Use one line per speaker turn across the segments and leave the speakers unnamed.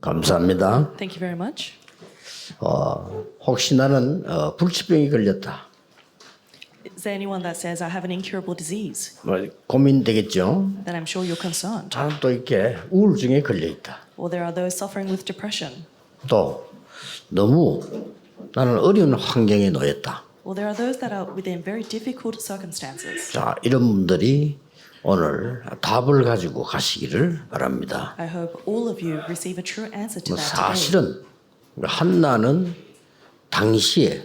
감사합니다.
Thank you very much.
혹시 나는 불치병이 걸렸다.
Is there anyone that says I have an incurable disease?
뭐 고민되겠죠.
Then I'm sure you're concerned.
저는 또 이렇게 우울증에 걸려 있다.
Or there are those suffering with depression.
또 너무 나는 어려운 환경에 놓였다.
Or there are those that are within very difficult circumstances.
자, 이런 분들이 오늘 답을 가지고 가시기를 바랍니다.
I hope all of you receive a true answer to that today.
사실은 한나는 당시에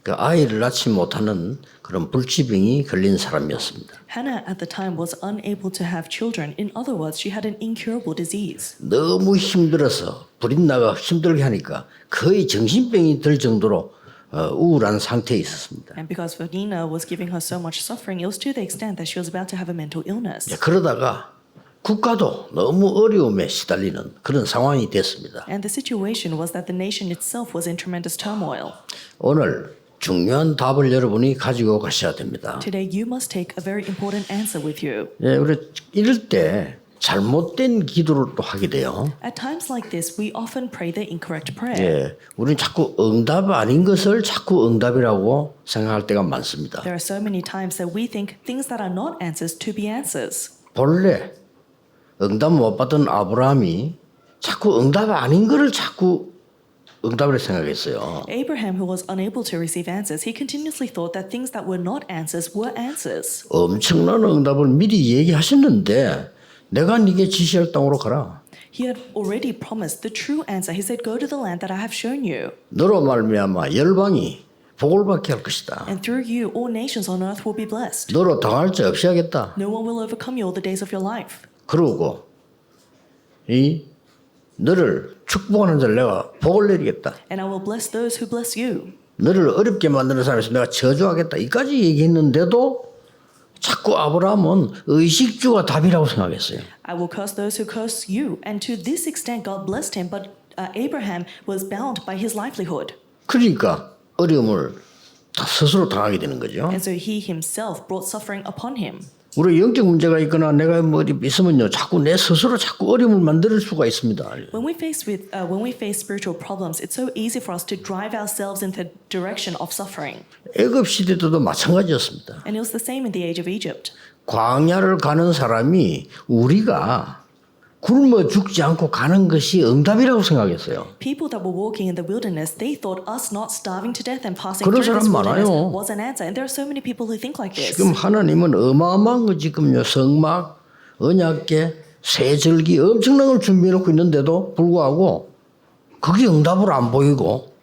그 아이를 낳지 못하는 그런 불치병이 걸린 사람이었습니다.
Hannah at the time was unable to have children. In other words, she had an incurable disease.
너무 힘들어서 불이 나가 힘들게 하니까 거의 정신병이 들 정도로 우울한 상태에 있었습니다.
And because Vanina was giving her so much suffering, it was to the extent that she was about to have a mental illness.
그러다가 국가도 너무 어려움에 시달리는 그런 상황이 됐습니다.
And the situation was that the nation itself was in tremendous turmoil.
오늘 중요한 답을 여러분이 가지고 가셔야 됩니다.
Today you must take a very important answer with you.
예, 우리 이럴 때 잘못된 기도를 또 하게 돼요.
At times like this, we often pray the incorrect prayer.
예, 우리는 자꾸 응답 아닌 것을 자꾸 응답이라고 생각할 때가 많습니다.
There are so many times that we think things that are not answers to be answers.
본래 응답 못 받은 아브라함이 자꾸 응답 아닌 것을 자꾸 응답으로 생각했어요.
Abraham, who was unable to receive answers, he continuously thought that things that were not answers were answers.
엄청난 응답을 미리 얘기하셨는데 내가 네게 지시할 땅으로 가라.
He had already promised the true answer. He said, "Go to the land that I have shown you,
너로 말미암아 열방이 복을 받게 할 것이다.
and through you all nations on earth will be blessed.
너로 당할 자 없이 하겠다.
No one will overcome you all the days of your life.
그러고 이 너를 축복하는 자를 내가 복을 내리겠다.
And I will bless those who bless you."
너를 어렵게 만드는 사람에서 내가 저주하겠다. 이까지 얘기했는데도 자꾸 아브라함은 의식주가 답이라고 생각했어요.
I will curse those who curse you. And to this extent, God blessed him, but Abraham was bound by his livelihood.
그러니까 어려움을 다 스스로 당하게 되는 거죠.
And so he himself brought suffering upon him.
우리 영적 문제가 있거나 내가 뭐 어디 있으면요, 자꾸 내 스스로 자꾸 어려움을 만들 수가 있습니다.
When we face spiritual problems, it's so easy for us to drive ourselves in the direction of suffering.
애굽 시대 때도 마찬가지였습니다.
And it was the same in the age of Egypt.
광야를 가는 사람이 우리가 굶어 죽지 않고 가는 것이 응답이라고 생각했어요.
People that were walking in the wilderness, they thought us not starving to death and passing
그런
through this
사람
wilderness
많아요.
was an answer. And there are so many people who think like this.
지금 하나님은 어마어마한 거 지금요, 성막, 언약궤, 세절기 엄청난 걸 준비해 놓고 있는데도 불구하고 그게 응답으로 안 보이고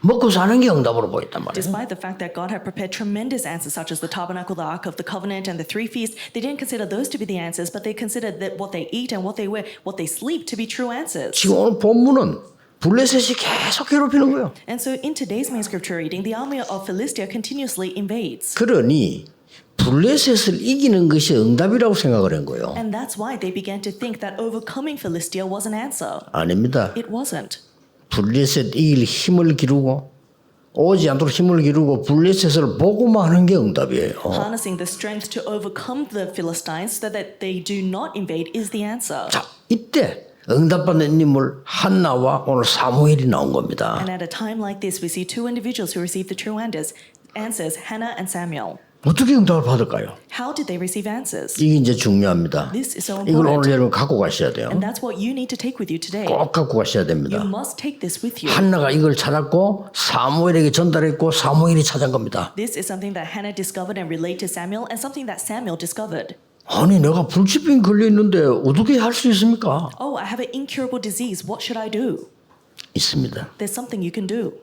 먹고 사는 게 응답으로 보였단 말이에요.
Despite the fact that God had prepared tremendous answers such as the tabernacle, the ark of the covenant, and the three feasts, they didn't consider those to be the answers, but they considered that what they eat and what they wear, what they sleep to be true answers.
지금 오늘 본문은 블레셋이 계속 괴롭히는 거예요.
And so in today's main scripture reading, the army of Philistia continuously invades.
그러니 블레셋을 이기는 것이 응답이라고 생각을 한 거예요.
And that's why they began to think that overcoming Philistia was an answer.
아닙니다.
It wasn't.
블레셋 이길 힘을 기르고 오지 않도록 힘을 기르고 블레셋을 보고만 하는 게 응답이에요.
Harnessing the strength to overcome the Philistines so that they do not invade is the answer.
자, 이때 응답받는 인물 한나와 오늘 사무엘이 나온 겁니다.
And at a time like this, we see two individuals who received the true answers, Hannah and Samuel.
어떻게 응답을 받을까요?
How did they receive answers?
이게 이제 중요합니다.
This is so
이걸 오늘
important.
여러분 갖고 가셔야 돼요.
And that's what you need to take with you today.
꼭 갖고 가셔야
You
됩니다.
must take this with you.
한나가 이걸 찾았고 사무엘에게 전달했고 사무엘이 찾은 겁니다.
This is something that Hannah discovered and relayed to Samuel, and something that Samuel discovered.
아니 내가 불치병 걸려 있는데 어떻게 할 수 있습니까?
Oh, I have an incurable disease. What should I do?
있습니다.
There's something you can do.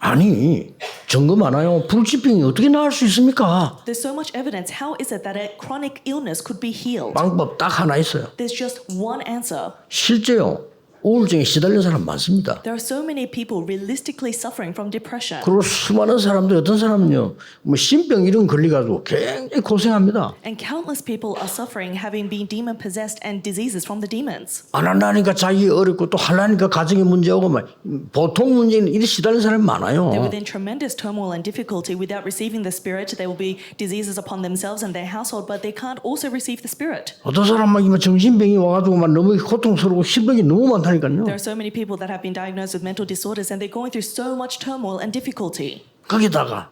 아니 증거 많아요. 불치병이 어떻게 나을 수 있습니까?
There's so much evidence. How is it that a chronic illness could be healed?
방법 딱 하나 있어요.
There's just one answer.
실제요. 우울증에 시달린 사람 많습니다.
There are so many people realistically suffering from depression.
그리고 수많은 사람들 어떤 사람은요, 뭐 신병 이런 걸려가지고 굉장히 고생합니다.
And countless people are suffering having been demon possessed and diseases from the demons.
안 하려니까 자기 어렵고 또 하려니까 가정에 문제오고 막 보통 문제는 이리 시달린 사람이 많아요.
They're within tremendous turmoil and difficulty. Without receiving the Spirit, there will be diseases upon themselves and their household, but they can't also receive the Spirit.
어떤 사람 막 정신병이 와가지고 막 너무 고통스럽고 신병이 너무 많다니까 그렇다니까요.
There are so many people that have been diagnosed with mental disorders and they're going through so much turmoil and difficulty.
거기다가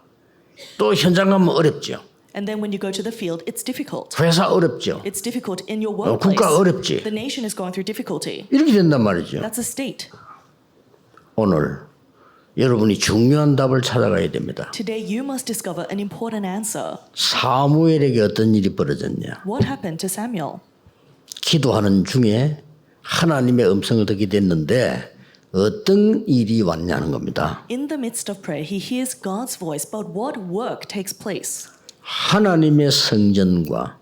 또 현장 가면 어렵죠.
And then when you go to the field, it's difficult.
회사 어렵죠.
It's difficult in your workplace.
국가 어렵지.
The nation is going through difficulty.
이렇게 된단 말이죠.
That's a state.
오늘 여러분이 중요한 답을 찾아가야 됩니다.
Today you must discover an important answer.
사무엘에게 어떤 일이 벌어졌냐?
What happened to Samuel?
기도하는 중에 하나님의 음성을 듣게 됐는데 어떤 일이 왔냐는 겁니다.
In the midst of prayer, he hears God's voice, but what work takes place?
하나님의 성전과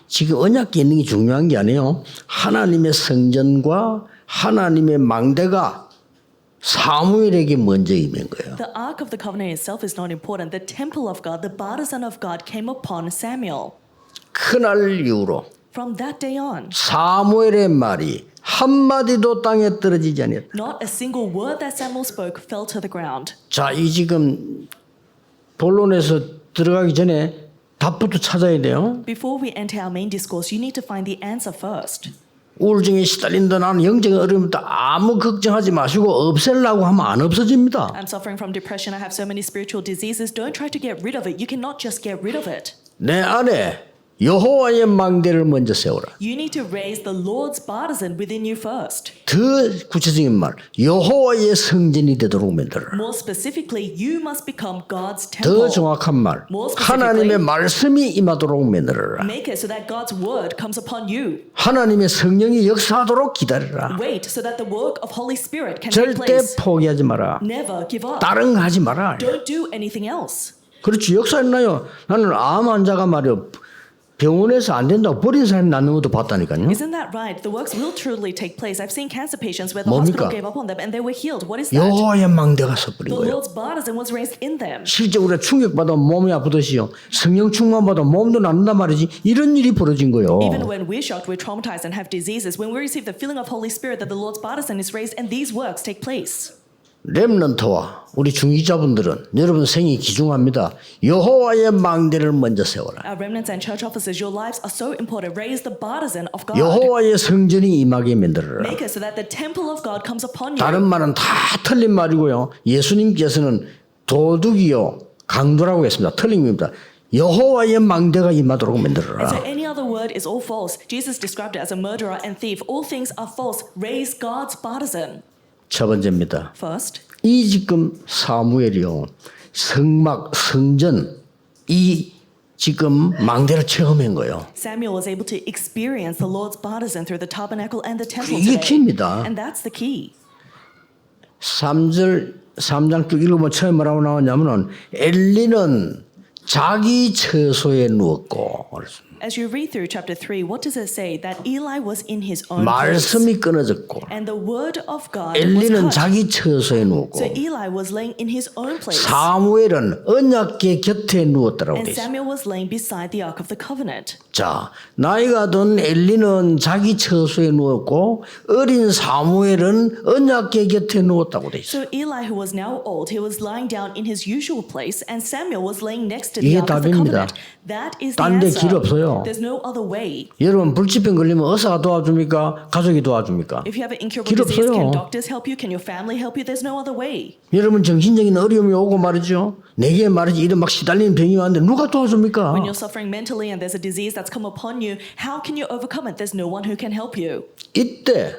지금 언약궤 있는 게 중요한 게 아니에요. 하나님의 성전과 하나님의 망대가 사무엘에게 먼저 임한 거예요.
The Ark of the Covenant itself is not important. The temple of God, the partisan of God came upon Samuel.
그날 이후로
From that day on,
사무엘의 말이 한마디도 땅에 떨어지지 않았다.
not a single word that Samuel spoke fell to the ground.
자, 이 지금 본론에서 들어가기 전에 답부터 찾아야 돼요.
Before we enter our main discourse, you need to find the answer first.
우울증에 시달린다 나는 영적인 어려움이다 아무 걱정하지 마시고 없애려고 하면 안 없어집니다.
I'm suffering from depression. I have so many spiritual diseases. Don't try to get rid of it. You cannot just get rid of it.
내 안에 여호와의 망대를 먼저 세워라.
You need to raise the Lord's partisan within you first.
더 구체적인 말 여호와의 성전이 되도록 만들어라.
More specifically, you must become God's
더
temple.
정확한 말
More specifically,
하나님의 말씀이 임하도록 만들어라.
make it so that God's word comes upon you.
하나님의 성령이 역사하도록 기다려라.
Wait so that the work of Holy Spirit can take
절대
place.
포기하지 마라.
Never give up.
다른 거 하지 마라.
Don't do anything else.
그렇지 역사했나요? 나는 암 환자가 말이요 병원에서 안 된다고 버린 사람이 낫는 것도 봤다니까요.
Isn't that right? The works will truly take place. I've seen cancer patients where the
뭡니까?
hospital gave up on them and they were healed. What is that?
여호와의 망대가 서버린
The
거예요.
Lord's partisan was raised in them.
실제 우리가 충격받아 몸이 아프듯이요. 성령 충만받아 몸도 낫는단 말이지. 이런 일이 벌어진 거예요.
Even when we're shocked, we're traumatized and have diseases, when we receive the filling of Holy Spirit that the Lord's partisan is raised and these works take place.
렘넌트와 우리 중기자분들은 여러분 생이 귀중합니다. 여호와의 망대를 먼저 세워라.
Our remnants and church officers, your lives are so important. Raise the partisan of God.
여호와의 성전이 임하게 만들어라.
Make it so that the temple of God comes upon you.
다른 말은 다 틀린 말이고요. 예수님께서는 도둑이요 강도라고 했습니다. 틀린 겁니다. 여호와의 망대가 임하도록
And
만들어라.
so any other word is all false. Jesus described it as a murderer and thief. All things are false. Raise God's partisan.
첫 번째입니다.
First,
이 지금 사무엘이요 성막 성전 이 지금 망대를 체험한 거예요.
Samuel was able to experience the Lord's partisan through the tabernacle and the temple
이게
today.
키입니다.
And that's the key.
3장 쭉 읽으면 처음에 뭐라고 나오냐면은 엘리는 자기 처소에 누웠고
As you read through chapter 3, what does it say? That Eli was in his own place.
말씀이 끊어졌고
And the word of God was
엘리는
cut.
자기 처소에 누웠고
So Eli was laying in his own place.
사무엘은 언약궤 곁에 누웠더라고
And
돼 있어요.
Samuel was laying beside the Ark of the Covenant.
자, 나이가 든 엘리는 자기 처소에 누웠고 어린 사무엘은 언약궤 곁에 누웠다고 돼 있어요.
So Eli, who was now old, he was lying down in his usual place, and Samuel was laying next to the
이게
Ark of the
답입니다.
Covenant. That is the
딴 데
answer.
길 없어요.
There's no other way.
여러분 불치병 걸리면 의사가 도와줍니까? 가족이 도와줍니까?
If you have an incurable
길
disease,
없어요.
can doctors help you? Can your family help you? There's no other way.
여러분 정신적인 어려움이 오고 말이죠. 내게 말이지 이런 막 시달리는 병이 왔는데 누가 도와줍니까?
When you're suffering mentally and there's a disease that's come upon you, how can you overcome it? There's no one who can help you.
이때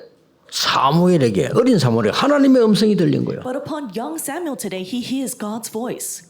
사무엘에게 어린 사무엘에게 하나님의 음성이 들린 거예요.
But upon young Samuel today, he hears God's voice.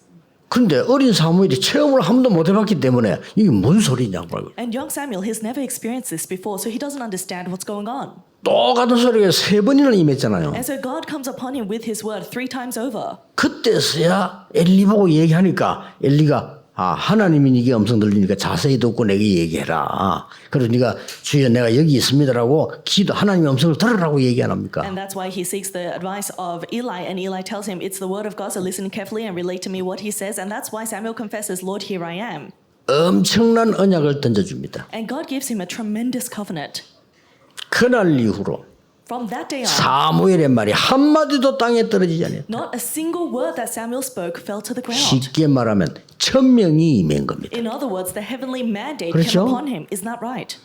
그런데 어린 사무엘이 체험을 한 번도 못 해봤기 때문에 이게 뭔 소리냐고 말고
And young Samuel, he's never experienced this before, so he doesn't understand what's going on.
똑같은 소리가 3번이나 임했잖아요.
And so God comes upon him with his word 3 times over.
그때서야 엘리 보고 얘기하니까 엘리가 하나님이 네게 음성 들리니까 자세히 듣고 내게 얘기해라. 그래서 네가 주여 내가 여기 있습니다라고 기도 하나님의 음성을 들으라고 얘기 안 합니까?
And that's why he seeks the advice of Eli, and Eli tells him, it's the word of God, so listen carefully and relate to me what he says. And that's why Samuel confesses, Lord, here I am.
엄청난 언약을 던져줍니다.
And God gives him a tremendous covenant.
그날 이후로
From that day on,
사무엘의 말이 한마디도 땅에 떨어지지 않아요.
not a single word that Samuel spoke fell to the ground.
쉽게 말하면 천명이 임한 겁니다.
In other words, the heavenly mandate
그렇죠?
came upon him. Isn't that right?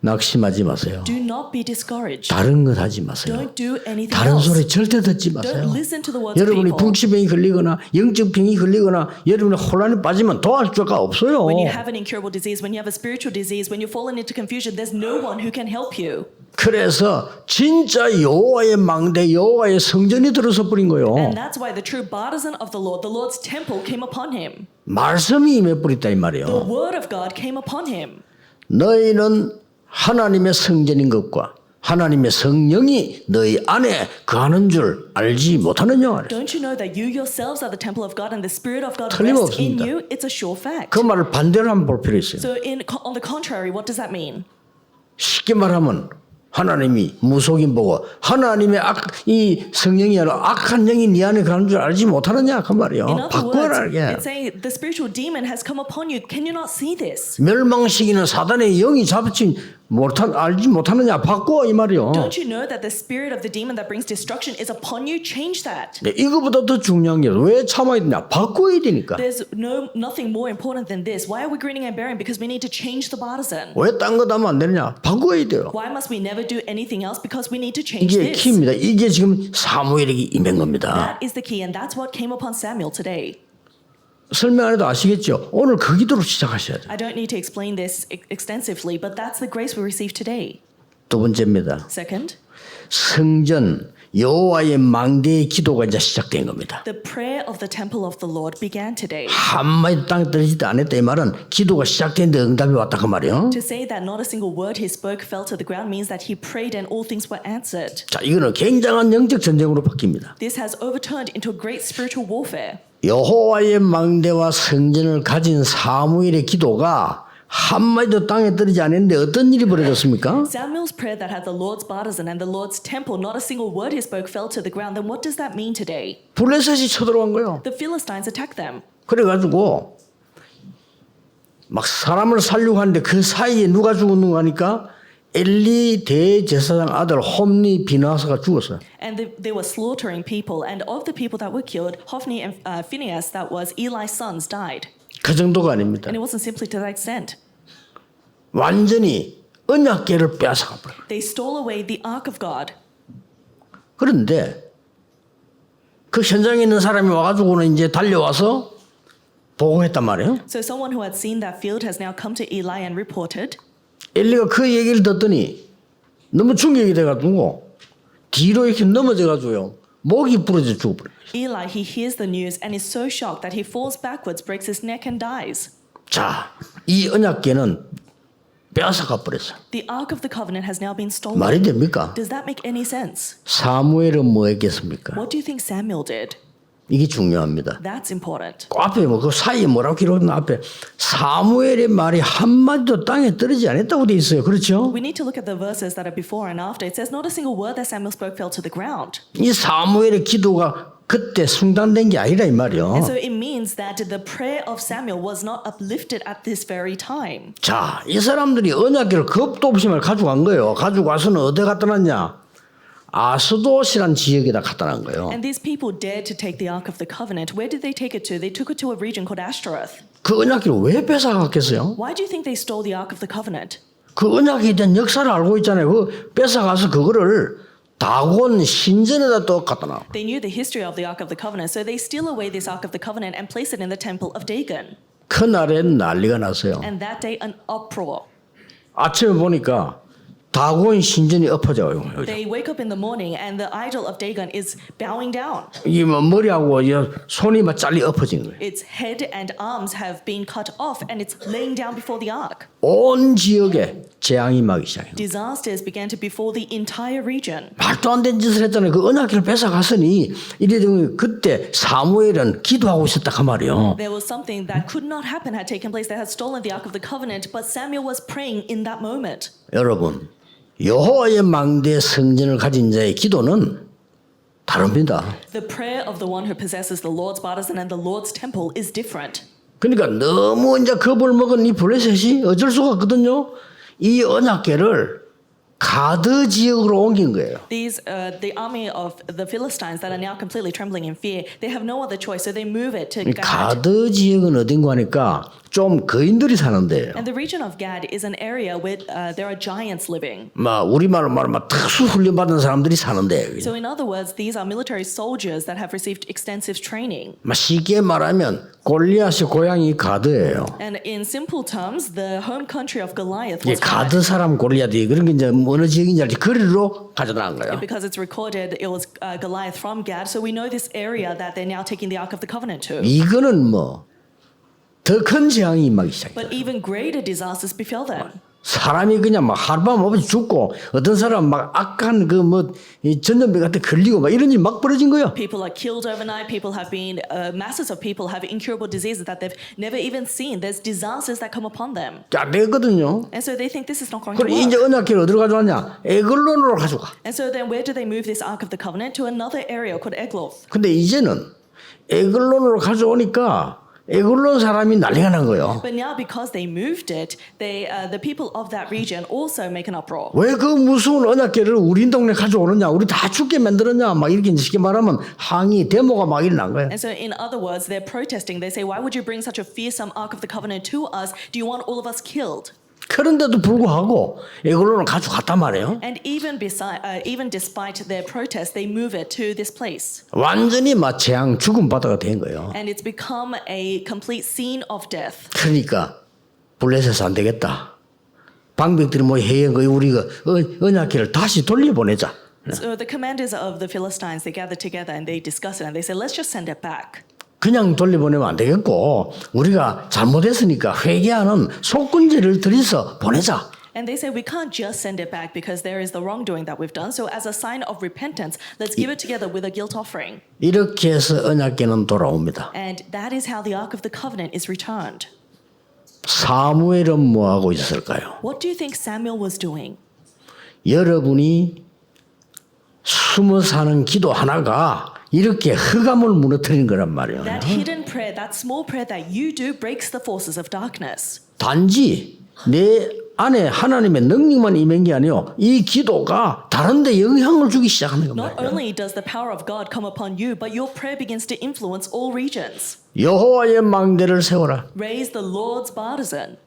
낙심하지 마세요.
Do not be discouraged.
다른 것 하지 마세요.
Don't do anything
다른
else.
소리 절대 듣지 마세요.
Don't listen to the words of
여러분이
people.
불치병이 걸리거나 영적 병이 걸리거나 여러분이 혼란에 빠지면 도와줄 자가 없어요.
When you have an incurable disease, when you have a spiritual disease, when you're fallen into confusion, there's no one who can help you.
그래서 진짜 여호와의 망대 여호와의 성전이 들어서 버린 거예요.
And that's why the true partisan of the Lord's temple came upon him.
말씀이 임해 버렸다 이 말이에요.
The word of God came upon him.
너희는 하나님의 성전인 것과 하나님의 성령이 너희 안에 거하는 줄 알지 못하느냐.
Don't you know that you yourselves are the temple of God and the Spirit of God rests
틀림없습니다.
in you? It's a sure fact.
그 말을 반대로 한번 볼 필요 있어요.
So on the contrary, what does that mean?
쉽게 말하면 하나님이 무속인 보고 하나님의 이 성령이 아니라 악한 영이 네 안에 가는 줄 알지 못하느냐 그 말이요.
In other
바꿔라
words,
이게.
it's saying the spiritual demon has come upon you. Can you not see this?
멸망시키는 사단의 영이 잡지 알지 못하느냐 바꿔 이 말이요.
Don't you know that the spirit of the demon that brings destruction is upon you? Change that.
네, 이거보다 더 중요한 게 왜 참아야 되냐 바꿔야 되니까.
There's nothing more important than this. Why are we grinning and bearing? Because we need to change the partisan.
왜 딴 거 하면 안 되느냐 바꿔야 돼요.
Why must we never do anything else? Because we need to change
이게
this.
키입니다. 이게 지금 사무엘에게 임한 겁니다.
That is the key, and that's what came upon Samuel today.
설명 안 해도 아시겠죠? 오늘 그 기도로 시작하셔야 돼요.
I don't need to explain this extensively, but that's the grace we receive today.
두 번째입니다.
Second,
성전 여호와의 망대의 기도가 이제 시작된 겁니다.
the prayer of the temple of the Lord began today.
한마디 땅에 떨어지지 않았다 이 말은 기도가 시작됐는데 응답이 왔다 그 말이에요.
To say that not a single word he spoke fell to the ground means that he prayed and all things were answered.
자, 이거는 굉장한 영적 전쟁으로 바뀝니다.
This has overturned into a great spiritual warfare.
여호와의 망대와 성전을 가진 사무엘의 기도가 한마디도 땅에 떨어지지 않았는데 어떤 일이 벌어졌습니까?
Samuel's prayer that had the Lord's partisan and the Lord's temple, not a single word he spoke fell to the ground. Then what does that mean today?
블레셋이 쳐들어간 거예요.
The Philistines attacked them.
그래가지고 막 사람을 살려고 하는데 그 사이에 누가 죽었는가 하니까 엘리 대제사장 아들 홈리 비나사가 죽었어요.
And they were slaughtering people. And of the people that were killed, Hophni and Phinehas, that was Eli's sons, died.
그 정도가 아닙니다.
And it wasn't simply to that extent.
완전히 언약궤를 빼앗아가 버려요.
They stole away the ark of God.
그런데 그 현장에 있는 사람이 와가지고는 이제 달려와서 보고했단 말이에요.
So someone who had seen that field has now come to Eli and reported.
엘리가 그 얘기를 듣더니 너무 충격이 돼가지고 뒤로 이렇게 넘어져가지고요. 목이 부러져 죽어버려요.
Eli, he hears the news and is so shocked that he falls backwards, breaks his neck and dies.
자, 이 언약궤는 빼앗아가 버렸어요.
The ark of the covenant has now been stolen.
말이 됩니까?
Does that make any sense?
사무엘은 뭐 했겠습니까?
What do you think Samuel did?
이게 중요합니다.
That's important.
그 앞에 뭐 그 사이에 뭐라고 기록했나 앞에 사무엘의 말이 한마디도 땅에 떨어지지 않았다고 돼 있어요. 그렇죠?
We need to look at the verses that are before and after. It says not a single word that Samuel spoke fell to the ground.
이 사무엘의 기도가 그때 중단된 게 아니라 이 말이요.
And so it means that the prayer of Samuel was not uplifted at this very time.
자, 이 사람들이 언약궤를 겁도 없이 말 가져간 거예요. 가지고 와서는 어디 갖다 놨냐? 아스돗이란 지역에다 갖다 놨 거예요.
And these people dared to take the ark of the covenant. Where did they take it to? They took it to a region called Ashtaroth.
그 언약궤를 왜 뺏어갔겠어요?
Why do you think they stole the ark of the covenant?
그 언약궤에 대한 역사를 알고 있잖아요. 그 뺏어가서 그거를 다곤 신전에다 또 갖다 놔.
They knew the history of the ark of the covenant, so they steal away this ark of the covenant and place it in the temple of Dagon.
그날에 난리가 났어요.
And that day, an uproar.
아침에 보니까 다곤 신전이 엎어져요.
They wake up in the morning and the idol of Dagon is bowing down.
이 머리하고 손이 막 잘리 엎어진 거예요.
Its head and arms have been cut off and it's laying down before the ark.
온 지역에 재앙이 막기 시작해요.
Disasters began to befall the entire region.
말도 안 되는 짓을 했잖아요. 그 언약궤를 뺏어갔으니 이래도 그때 사무엘은 기도하고 있었다 그 말이에요.
There was something that could not happen had taken place. They had stolen the ark of the covenant, but Samuel was praying in that moment.
여러분, 여호와의 망대 성전을 가진 자의 기도는 다릅니다.
The prayer of the one who possesses the Lord's partisan and the Lord's temple is different.
그러니까 너무 이제 겁을 먹은 이 블레셋이 어쩔 수가 없거든요. 이 언약궤를 가드 지역으로 옮긴 거예요.
These, the army of the Philistines that are now completely trembling in fear, they have no other choice, so they move it to
이
Gad.
가드 지역은 어딘가 하니까 좀 거인들이 사는 데예요.
And the region of Gad is an area where there are giants living.
막 우리말로 말하면 특수 훈련 받은 사람들이 사는 데예요.
So in other words, these are military soldiers that have received extensive training.
막 쉽게 말하면 골리앗의 고향이 가드예요.
And in simple terms, the home country of Goliath
이게
was Gad.
가드 사람 골리앗이 그런 게 이제 어느 지역인지 알지 거리로 가져나간 거예요.
Because it's recorded it was Goliath from Gad, so we know this area that they're now taking the Ark of the Covenant to.
이거는 뭐 더 큰 재앙이 임하기 시작해요.
But even greater disasters befell them.
사람이 그냥 막 하룻밤 없이 죽고 어떤 사람 막 악한 그 뭐 전염병 같은 걸리고 막 이런 일이 막 벌어진 거예요.
People are killed overnight. People have been, masses of people have incurable diseases that they've never even seen. There's disasters that come upon them.
안 되거든요.
And so they think this is not going to
그럼 이제
work.
언약궤를 어디로 가져왔냐? 에글론으로 가져가.
And so then where do they move this Ark of the Covenant? To another area called Egloth.
근데 이제는 에글론으로 가져오니까 에글론 사람이 난리가 난 거예요.
But now because they moved it, the people of that region also make an uproar.
왜 그 무서운 언약궤를 우리 동네 가져오느냐? 우리 다 죽게 만들었냐? 막 이렇게 쉽게 말하면 항의 데모가 막 일어난 거예요.
And so in other words, they're protesting. They say, why would you bring such a fearsome Ark of the Covenant to us? Do you want all of us killed?
그런데도 불구하고 에글론을 가져갔단 말이에요.
And even despite their protest, they move it to this place.
완전히 막 재앙 죽음 바다가 된 거예요.
And it's become a complete scene of death.
그러니까 블레셋에서 안 되겠다. 방백들이 뭐 해요. 우리가 언약궤를 다시 돌려보내자.
So the commanders of the Philistines, they gather together and they discuss it and they say, let's just send it back.
그냥 돌려보내면 안 되겠고 우리가 잘못했으니까 회개하는 속건제를 들여서 보내자.
And they say, we can't just send it back because there is the wrongdoing that we've done. So as a sign of repentance, let's give it together with a guilt offering.
이렇게 해서 언약궤는 돌아옵니다.
And that is how the Ark of the Covenant is returned.
사무엘은 뭐 하고 있었을까요?
What do you think Samuel was doing?
여러분이 숨어 사는 기도 하나가 이렇게 흑암을 무너뜨리는 거란 말이에요.
That hidden prayer, that small prayer that you do breaks the forces of darkness.
단지 내 안에 하나님의 능력만 임한 게 아니요. 이 기도가 다른 데 영향을 주기 시작하는
Not
겁니다.
only does the power of God come upon you, but your prayer begins to influence all regions.
여호와의 망대를 세워라.
Raise the Lord's partisan.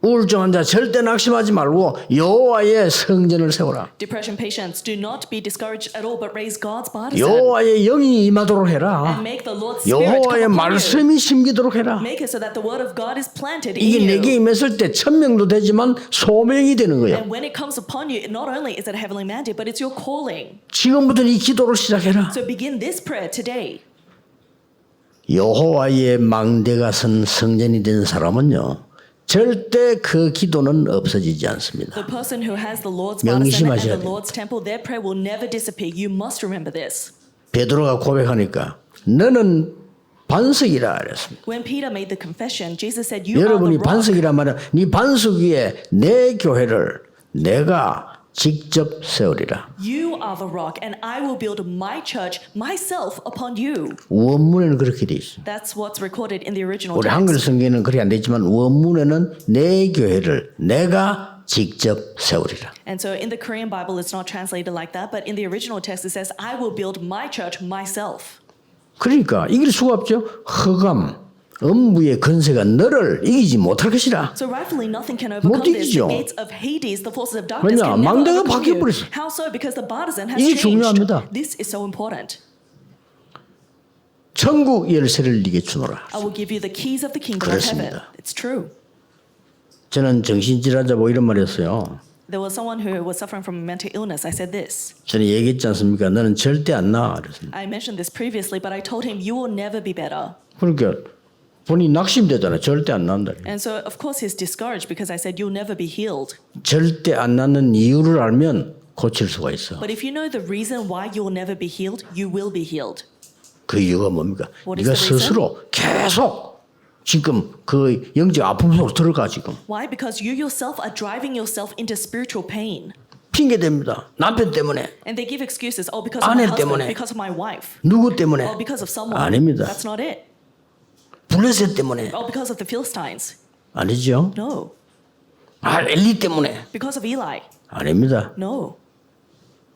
우울증 환자 절대 낙심하지 말고 여호와의 성전을 세워라.
Depression patients, do not be discouraged at all, but raise God's partisan.
여호와의 영이 임하도록 해라.
And make the Lord's Spirit come
여호와의
upon you.
말씀이 심기도록 해라.
Make it so that the word of God is planted
이게
in
내게
you.
임했을 때 1000명도 되지만 소명이 되는 거예요.
And when it comes upon you, not only is it a heavenly mandate, but it's your calling.
지금부터 이 기도를 시작해라.
So begin this prayer today.
여호와의 망대가 선 성전이 된 사람은요. 절대 그 기도는 없어지지 않습니다.
The person who has the Lord's partisan and
명심하셔야
the Lord's temple, their prayer will never disappear. You must remember this.
베드로가 고백하니까 너는 반석이라 그랬습니다.
When Peter made the confession, Jesus said, "You are the
여러분이
rock."
반석이란 말은 네 반석 위에 내 교회를 내가 직접 세우리라.
You are the rock, and I will build my church myself upon you.
원문에는 그렇게 돼 있어요.
That's what's recorded in the original
우리 한글
text.
성경에는 그렇게 안 돼 있지만 원문에는 내 교회를 내가 직접 세우리라.
And so in the Korean Bible, it's not translated like that, but in the original text, it says, "I will build my church myself."
그러니까 이길 수가 없죠. 흑암, 음부의 권세가 너를 이기지 못할 것이라.
So rightfully, nothing can
못
overcome this.
이기죠.
The gates of Hades, the forces of darkness,
왜냐?
can never
망대가
overcome
바뀌어
you.
버렸어.
How so? Because the partisan has
이게
changed.
중요합니다.
This is so important.
천국 열쇠를 네게 주노라.
I will give you the keys of the kingdom of heaven.
그렇습니다.
It's true.
저는 정신질환자 뭐 이런 말이었어요.
There was someone who was suffering from mental illness. I said this.
저는 얘기했지 않습니까? 너는 절대 안 나아. 그랬습니다.
I mentioned this previously, but I told him, you will never be better.
그러니까 본인이 낙심되잖아요. 절대 안 난다.
And so, of course, he's discouraged because I said, you'll never be healed.
절대 안 낫는 이유를 알면 고칠 수가 있어.
But if you know the reason why you will never be healed, you will be healed.
그 이유가 뭡니까?
What is
네가
the reason?
스스로 계속 지금 그 영적 아픔 속으로 들어가 지금.
Why? Because you yourself are driving yourself into spiritual pain.
핑계 댑니다. 남편 때문에.
And they give excuses. Oh, because of
아내
my husband,
때문에.
because of my wife.
누구 때문에?
Oh, because of someone.
아닙니다.
That's not it.
블레셋 때문에.
Oh, because of the Philistines.
아니죠.
No.
엘리 때문에.
Because of Eli.
아닙니다.
No.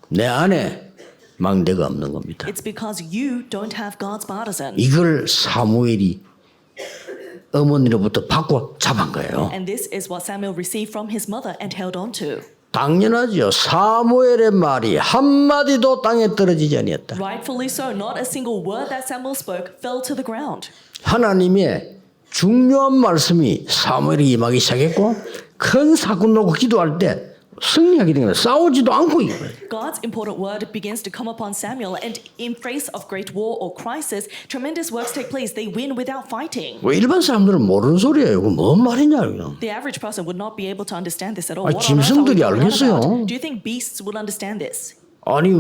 내 안에 망대가 없는 겁니다.
It's because you don't have God's partisan.
이걸 사무엘이 어머니로부터 받고 잡은 거예요.
And this is what Samuel received from his mother and held on to.
당연하죠. 사무엘의 말이 한마디도 땅에 떨어지지 아니었다.
Rightfully so, not a single word that Samuel spoke fell to the ground.
하나님의 중요한 말씀이 사무엘에 임하기 시작했고 큰 사건 놓고 기도할 때 승리하게 된 거예요. 싸우지도 않고 이거예요.
God's important word begins to come upon Samuel, and in face of great war or crisis, tremendous works take place. They win without fighting.
왜 일반 사람들은 모르는 소리예요. 이거 뭔 말이냐고요.
The average person would not be able to understand this at all.
아,
What on earth are we
짐승들이
going on
알겠어요.
about? Do you think beasts would understand this?
아니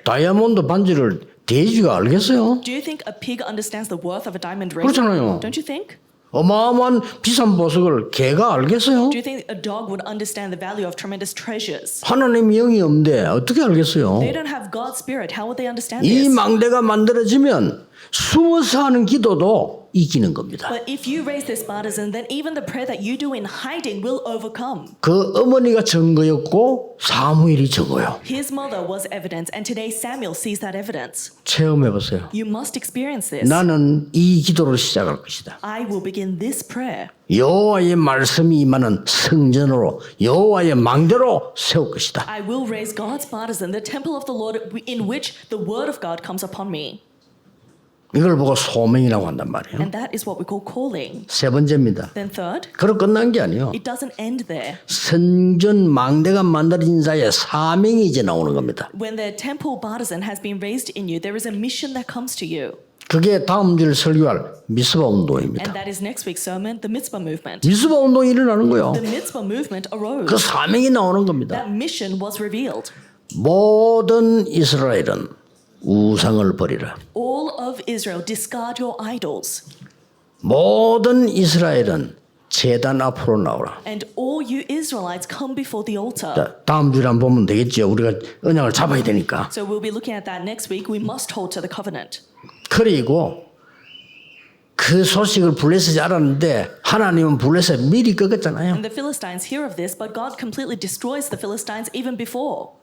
다이아몬드 반지를 돼지가 알겠어요?
Do you think a pig understands the worth of a diamond ring?
그렇잖아요.
Don't you think?
어마어마한 비싼 보석을 개가 알겠어요?
Do you think a dog would understand the value of tremendous treasures?
하나님 영이 없는데 어떻게 알겠어요?
They don't have God's spirit. How would they understand
이
this?
망대가 만들어지면 숨어서 하는 기도도 이기는 겁니다.
But if you raise this partisan, then even the prayer that you do in hiding will overcome.
그 어머니가 증거였고 사무엘이 증거요.
His mother was evidence, and today Samuel sees that evidence.
체험해 보세요.
You must experience this.
나는 이 기도를 시작할 것이다.
I will begin this prayer.
여호와의 말씀이 임하는 성전으로 여호와의 망대로 세울 것이다.
I will raise God's partisan, the temple of the Lord, in which the word of God comes upon me.
이걸 보고 소명이라고 한단 말이에요.
And that is what we call calling.
세 번째입니다.
Then third,
그럼 끝난 게 아니에요.
it doesn't end there.
성전 망대가 만들어진 자의 사명이 이제 나오는 겁니다.
When the temple partisan has been raised in you, there is a mission that comes to you.
그게 다음 주를 설교할 미스바
And
운동입니다.
that is next week's sermon, the mitzvah movement.
미스바 운동이 일어나는 거예요.
The mitzvah movement arose.
그 사명이 나오는 겁니다.
That mission was revealed.
모든 이스라엘은 우상을 버리라.
All of Israel, discard your idols.
모든 이스라엘은 제단 앞으로 나오라.
And all you Israelites come before the altar.
자, 다음 주에 한번 보면 되겠죠. 우리가 언약을 잡아야 되니까.
So we'll be looking at that next week. We must hold to the covenant.
그리고 그 소식을 블레셋이 알았는데 하나님은 블레셋 미리 꺾었잖아요.
And the Philistines hear of this, but God completely destroys the Philistines even before.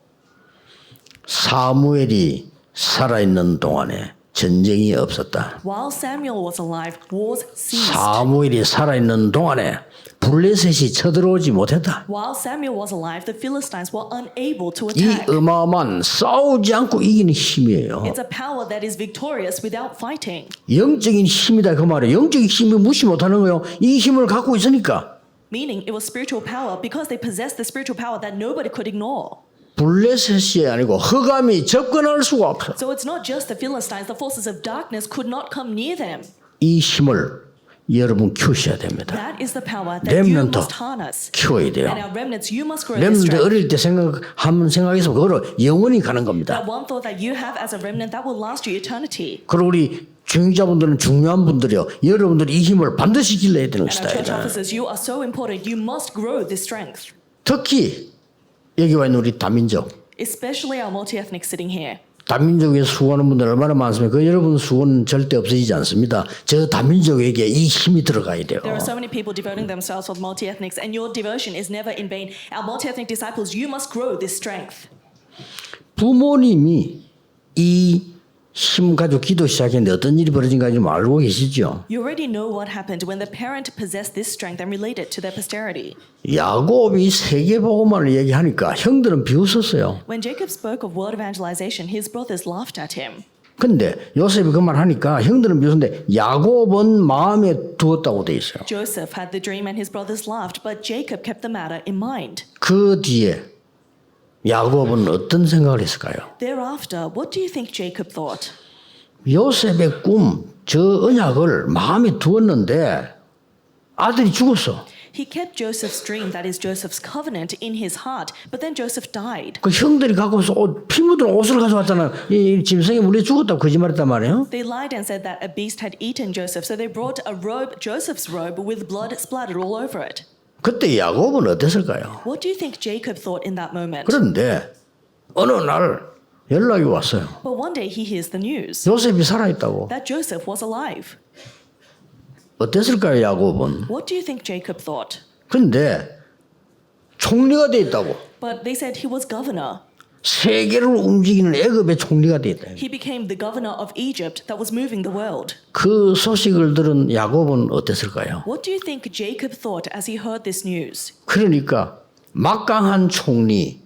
사무엘이 살아있는 동안에 전쟁이 없었다.
While Samuel was alive, wars ceased.
사무엘이 살아있는 동안에 블레셋이 쳐들어오지 못했다.
While Samuel was alive, the Philistines were unable to
이
attack.
어마어마한 싸우지 않고 이기는 힘이에요.
It's a power that is victorious without fighting.
영적인 힘이다 그 말이에요. 영적인 힘이 무시 못하는 거예요. 이 힘을 갖고 있으니까
Meaning it was spiritual power because they possessed the spiritual power that nobody could ignore.
블레셋이 아니고 흑암이 접근할 수가 없어.
So it's not just the Philistines, the forces of darkness could not come near them.
이 힘을 여러분 키우셔야 됩니다.
That is the power that you
렘넌트
must harness.
키워야 돼요.
And our remnants, you must grow this
렘넌트
strength.
어릴 때 한번 생각해서 그거로 영원히 가는 겁니다.
That one thought that you have as a remnant, that will last you eternity.
그리고 우리 중직자분들은 중요한 분들이요. 여러분들이 이 힘을 반드시 길러야 되는
And our church
것이다.
officers, you are so important. You must grow this strength.
특히 여기 와 있는 우리 다민족.
Especially our multi-ethnic sitting here.
다민족에 수고하는 분들 얼마나 많습니까? 그 여러분 수고는 절대 없어지지 않습니다. 저 다민족에게 이 힘이 들어가야 돼요.
There are so many people devoting themselves for multi-ethnics, and your devotion is never in vain. Our multi-ethnic disciples, you must grow this strength.
부모님이 이 힘 가지고 기도 시작했는데 어떤 일이 벌어진가 좀 알고 계시죠?
You already know what happened when the parent possessed this strength and related to their posterity.
야곱이 세계복음화를 얘기하니까 형들은 비웃었어요.
When Jacob spoke of world evangelization, his brothers laughed at him.
근데 요셉이 그 말 하니까 형들은 비웃는데 야곱은 마음에 두었다고 돼 있어요.
Joseph had the dream and his brothers laughed, but Jacob kept the matter in mind.
그 뒤에 야곱은 어떤 생각을 했을까요?
Thereafter, what do you think Jacob thought?
요셉의 꿈, 저 언약을 마음에 두었는데 아들이 죽었어.
He kept Joseph's dream, that is Joseph's covenant, in his heart, but then Joseph died.
그 형들이 갖고 와서 피 묻은 옷을 가져왔잖아. 이 짐승이 물에 죽었다고 거짓말했단 말이에요.
They lied and said that a beast had eaten Joseph, so they brought a robe, Joseph's robe, with blood splattered all over it.
그때 야곱은 어땠을까요?
What do you think Jacob thought in that moment?
그런데 어느 날 연락이 왔어요.
But one day he hears the news
요셉이 살아있다고.
that Joseph was alive.
어땠을까요, 야곱은?
What do you think Jacob thought?
그런데 총리가 돼 있다고.
But they said he was governor.
세계를 움직이는 애굽의 총리가 됐다.
He became the governor of Egypt that was moving the world.
그 소식을 들은 야곱은 어땠을까요?
What do you think Jacob thought as he heard this news?
그러니까 막강한 총리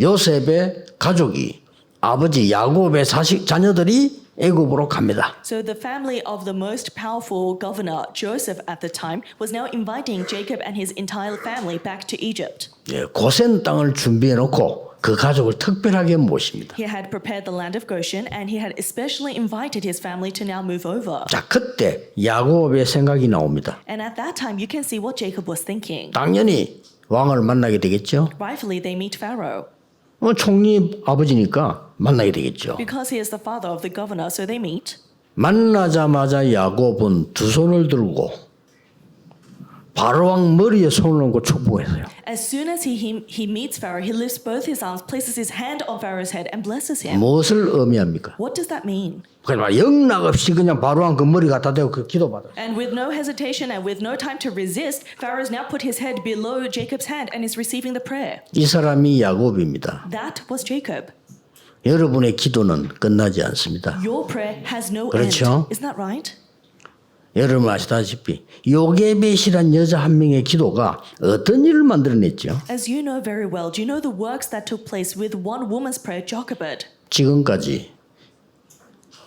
요셉의 가족이 아버지 야곱의 자녀들이 애굽으로 갑니다.
So the family of the most powerful governor, Joseph at the time, was now inviting Jacob and his entire family back to Egypt.
예, 고센 땅을 준비해 놓고 그 가족을 특별하게 모십니다.
He had prepared the land of Goshen and he had especially invited his family to now move over.
자, 그때 야곱의 생각이 나옵니다.
And at that time, you can see what Jacob was thinking.
당연히 왕을 만나게 되겠죠.
Rightfully, they meet Pharaoh.
총리 아버지니까 만나게 되겠죠.
Because he is the father of the governor, so they meet.
만나자마자 야곱은 두 손을 들고 바로왕 머리에 손을 얹고 축복했어요.
As soon as he meets Pharaoh, he lifts both his arms, places his hand on Pharaoh's head, and blesses him.
무엇을 의미합니까?
What does that mean?
그냥 영락 없이 그냥 바로왕 그 머리 갖다 대고 그 기도받았어요.
And with no hesitation and with no time to resist, Pharaoh's now put his head below Jacob's hand and is receiving the prayer.
이 사람이 야곱입니다.
That was Jacob.
여러분의 기도는 끝나지 않습니다.
Your prayer has no
그렇죠?
end. Isn't that right?
여러분 아시다시피 요게벳이란 여자 한 명의 기도가 어떤 일을 만들어냈죠?
As you know very well, do you know the works that took place with one woman's prayer, Jochebed?
지금까지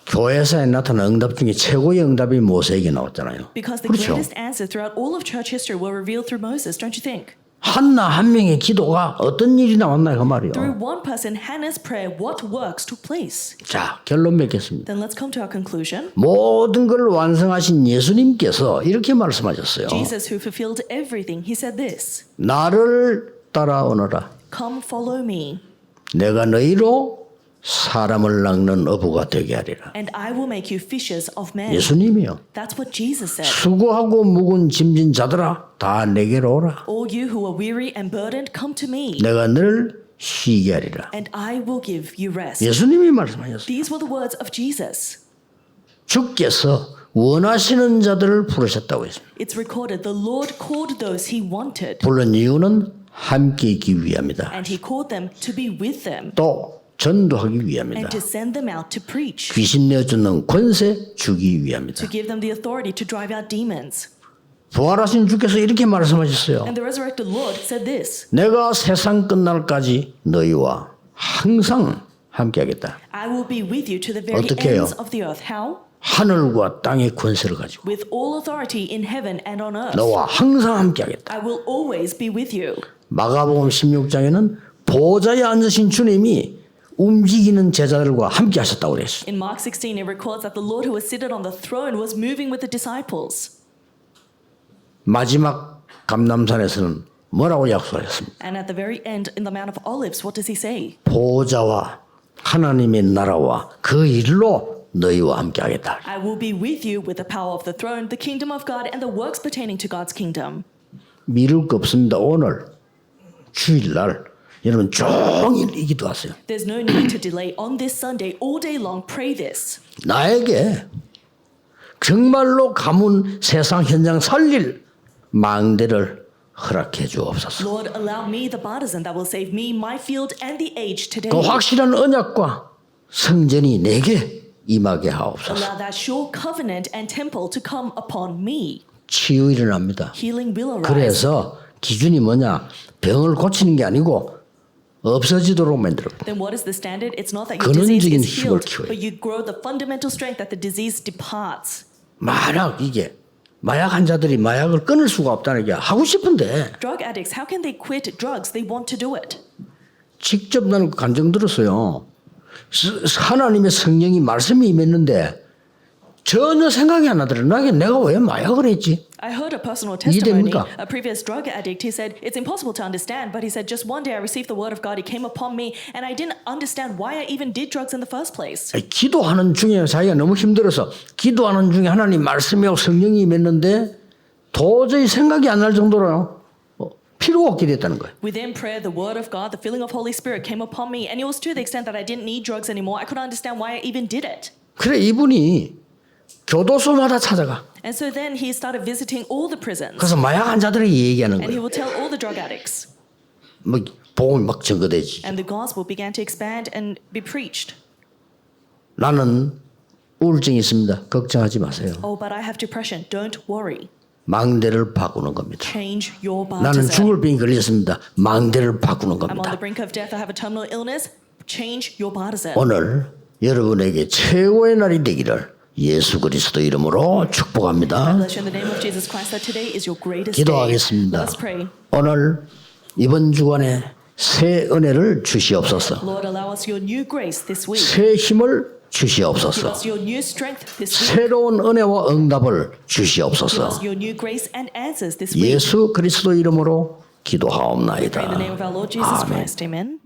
교회사에 나타난 응답 중에 최고의 응답이 모세에게 나왔잖아요.
Because the
그렇죠?
greatest answers throughout all of church history were revealed through Moses, don't you think?
한나 한 명의 기도가 어떤 일이 나왔나 그 말이요.
Through one person, Hannah's prayer, what works took place?
자, 결론 맺겠습니다.
Then let's come to our conclusion.
모든 걸 완성하신 예수님께서 이렇게 말씀하셨어요.
Jesus, who fulfilled everything, he said this,
나를 따라오너라.
come follow me,
내가 너희로 사람을 낚는 어부가 되게 하리라.
and I will make you fishers of men.
예수님이요.
That's what Jesus said.
수고하고 묵은 짐진 자들아 다 내게로 오라.
All you who are weary and burdened, come to me,
내가 너를 쉬게 하리라.
and I will give you rest.
예수님이 말씀하셨어요.
These were the words of Jesus.
주께서 원하시는 자들을 부르셨다고 했습니다.
It's recorded, the Lord called those he wanted,
불른 이유는 함께 있기 위함이다.
and he called them to be with them,
또 전도하기 위함이다.
and to send them out to preach,
귀신 내주는 권세 주기 위함이다.
to give them the authority to drive out demons.
부활하신 주께서 이렇게 말씀하셨어요.
And the resurrected Lord said this,
내가 세상 끝날까지 너희와 항상 함께하겠다.
I will be with you to the very
어떻게 해요?
ends of the earth. How?
하늘과 땅의 권세를 가지고
With all authority in heaven and on earth.
너와 항상 함께하겠다.
I will always be with you.
마가복음 16장에는 보좌에 앉으신 주님이 움직이는 제자들과 함께 하셨다고 그랬어요.
In Mark 16, it records that the Lord who was seated on the throne was moving with the disciples.
마지막 감람산에서는 뭐라고 약속하셨습니까?
And at the very end, in the Mount of Olives, what does he say?
보좌와 하나님의 나라와 그 일로 너희와 함께 하겠다.
I will be with you with the power of the throne, the kingdom of God, and the works pertaining to God's kingdom.
미룰 거 없습니다. 오늘 주일날 여러분 종일 이 기도하세요.
There's no need to delay. On this Sunday, all day long, pray this.
나에게 정말로 가문 세상 현장 살릴 망대를 허락해 주옵소서.
Lord, allow me the partisan that will save me, my field, and the age today.
그 확실한 언약과 성전이 내게 임하게 하옵소서.
Allow that sure covenant and temple to come upon me.
치유 일어납니다.
Healing will arise.
그래서 기준이 뭐냐? 병을 고치는 게 아니고 없어지도록 만들어.
Then what is the standard? It's not that your disease
근원적인
is
힘을
healed,
키워요.
but you grow the fundamental strength that the disease departs.
만약 이게 마약 환자들이 마약을 끊을 수가 없다는 게 하고 싶은데
Drug addicts, how can they quit drugs? They want to do it.
직접 나는 감정 들었어요. 하나님의 성령이 말씀이 임했는데 전혀 생각이 안 나더라고요. 내가 왜 마약을 했지?
I heard a personal testimony.
이해됩니까?
A previous drug addict, he said, it's impossible to understand, but he said, just one day I received the word of God, it came upon me, and I didn't understand why I even did drugs in the first place.
기도하는 중에 자기가 너무 힘들어서 기도하는 중에 하나님 말씀이 오고 성령이 임했는데 도저히 생각이 안 날 정도로 필요가 없게 됐다는 거예요.
Within prayer, the word of God, the filling of Holy Spirit came upon me, and it was to the extent that I didn't need drugs anymore. I couldn't understand why I even did it.
그래 이분이 교도소마다 찾아가.
And so then he started visiting all the prisons,
그래서 마약 환자들에게 얘기하는
and he
거예요.
would tell all the drug addicts,
뭐 복음이 막 전거되지.
And the gospel began to expand and be preached.
나는 우울증이 있습니다. 걱정하지 마세요.
Oh, but I have depression. Don't worry.
망대를 바꾸는 겁니다.
Change your
나는
baptism.
죽을 병이 걸렸습니다. 망대를 바꾸는
I'm on
겁니다.
the brink of death. I have a terminal illness. Change your baptism.
오늘 여러분에게 최고의 날이 되기를 예수 그리스도 이름으로
I
축복합니다.
bless you in the name of Jesus Christ that today is your greatest day.
기도하겠습니다.
Let us pray.
오늘 이번 주간에 새 은혜를 주시옵소서.
Lord, allow us your new grace this week.
새 힘을
Give
주시옵소서.
us your new strength this week.
새로운 은혜와 응답을
Give
주시옵소서.
us your new grace and answers this week.
예수 그리스도 이름으로
Pray in the name
기도하옵나이다.
of our Lord Jesus
아멘.
Christ. Amen.